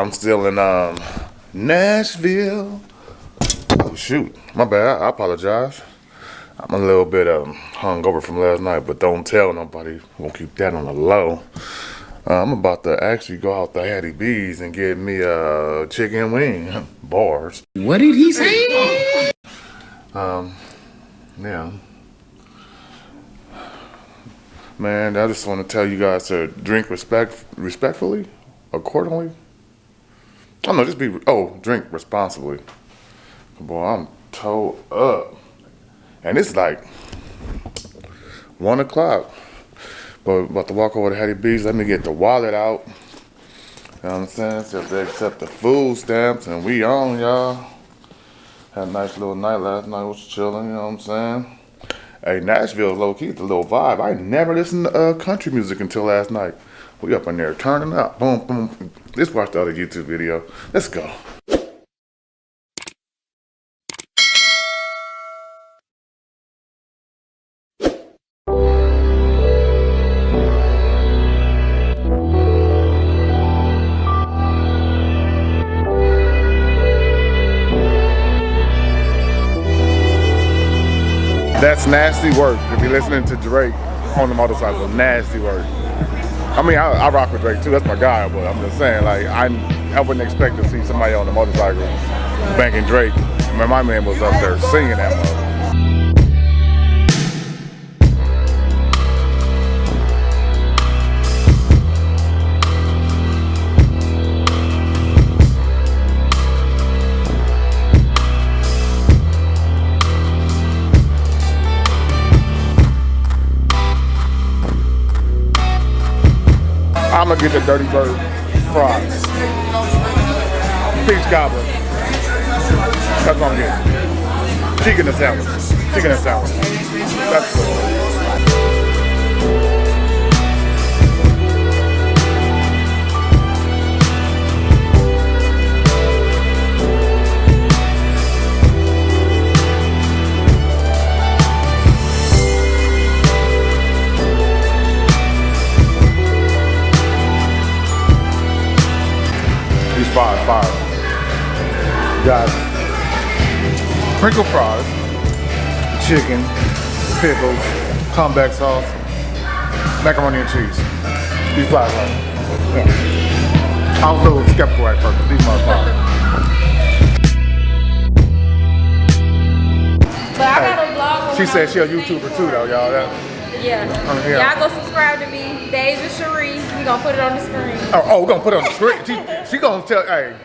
I'm still in Nashville. Oh shoot, my bad. I apologize. I'm a little bit hungover from last night, but don't tell nobody. We'll keep that on the low. I'm about to actually go out to Hatie B's and get me a chicken wing. Bars. What did he say? Yeah. Man, I just want to tell you guys to drink respectfully, accordingly. I don't know, drink responsibly. Boy, I'm towed up. And it's like 1 o'clock. But about to walk over to Hatie B's, let me get the wallet out. You know what I'm saying? So if they accept the food stamps and we on, y'all. Had a nice little night last night, was chilling, you know what I'm saying? Hey, Nashville low key, it's a little vibe. I never listened to country music until last night. We up in there turning up, boom, boom. Let's watch the other YouTube video. Let's go. That's nasty work. If you're listening to Drake on the motorcycle, nasty work. I mean, I rock with Drake too. That's my guy. But I'm just saying, like, I wouldn't expect to see somebody on the motorcycle banging Drake. I mean, my man was up there singing that mother. I'm gonna get the Dirty Bird fries. Peach cobbler. That's what I'm getting. Chicken and sandwich. Chicken and sandwich. That's good. Fire. Got crinkle fries, chicken, pickles, comeback sauce, macaroni and cheese. These fries right. Yeah. I was a little skeptical at first, but these motherfuckers. But I got a vlog. She said she a YouTuber too though, y'all. Yeah. Y'all go subscribe to me, Deja Cherie. We gonna put it on the screen. Oh, we're gonna put it on the screen. She gonna tell, hey,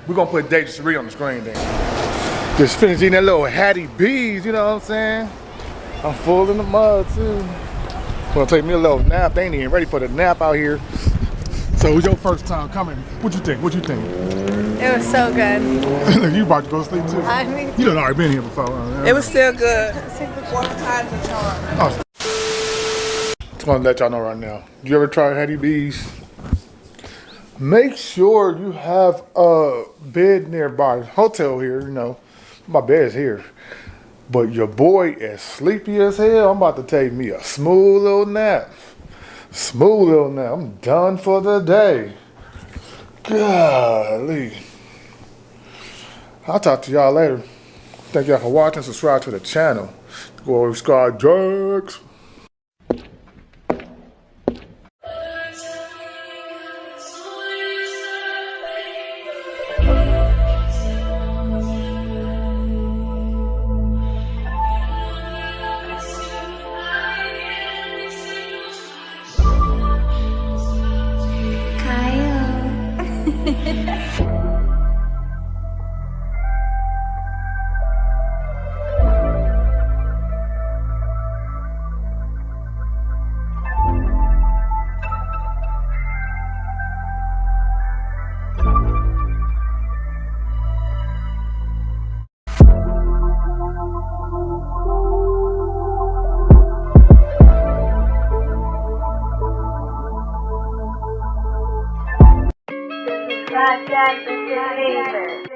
we're gonna put Deja Cherie on the screen then. Just finished eating that little Hatie B's, you know what I'm saying? I'm full in the mud too. Gonna take me a little nap. They ain't even ready for the nap out here. So it was your first time coming. What you think? It was so good. You about to go to sleep too? I mean, you done already been here before. It was still good. One time's a charm. Oh. Just want to let y'all know right now. You ever try Hatie B's? Make sure you have a bed nearby. Hotel here, you know. My bed's here. But your boy is sleepy as hell. I'm about to take me a smooth little nap. Smooth little nap. I'm done for the day. Golly. I'll talk to y'all later. Thank y'all for watching. Subscribe to the channel. Go over to CashApp. CashApp Entertainment.